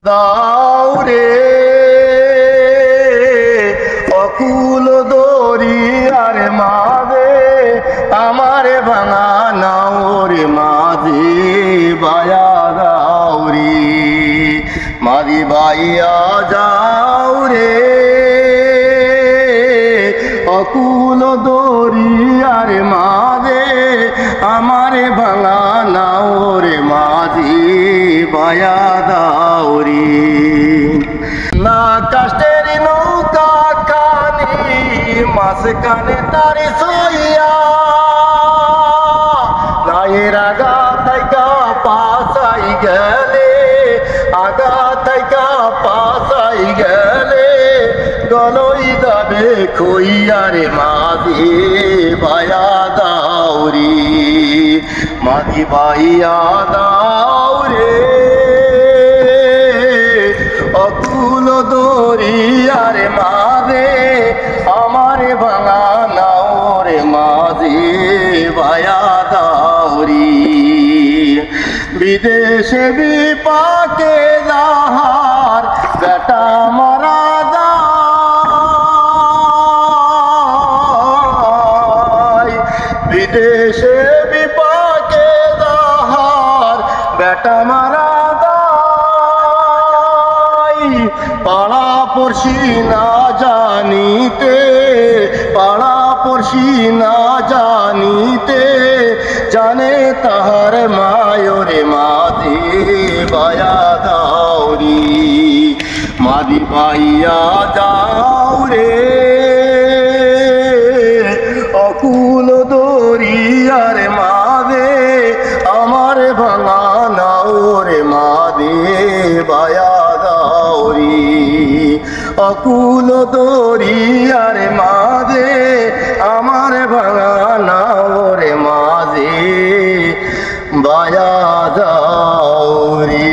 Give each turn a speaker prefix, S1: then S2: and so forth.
S1: দাউরে অকুল দরিয়ার মাঝে আমারে ভাঙা নাওরে মাঝে বায়া দাউরি মাঝি বাইয়া যাওরে অকুল দরিয়ার মাঝে আমারে ভাঙা নাওরে মাঝি বায়া দাউরি না কাষ্টের নৌকা কানি মাছ কানে তারি সইয়া নায়ের আগা থাইকা পাসাই গেলে আগা থাইকা পাসাই গেলে গলই যাবে খইয়ারে মাঝি বায়া দাউরি মাঝি বাইয়া দাউরে অকুল দরিয়ার মাঝে আমারে ভাঙা নাওরে মাঝি বায়া দাউরি বিদেশে বিপাকে যাহার বেটা মারা যায় বিদেশে বিপাকে যাহার বেটা মারা পাড়া পড়শি না জানিতে পাড়া পড়শি না জানিতে জানে তাহার মায়রে মাঝি বায়া দাউরি মাঝি বাইয়া যাওরে অকুল দরিয়ার মাঝে আমার ভাঙা নাওরে মাঝি বায়া অকুল দরিয়ার মাঝে আমার ভাঙা নাওরে মাঝে বায়া দাউরি।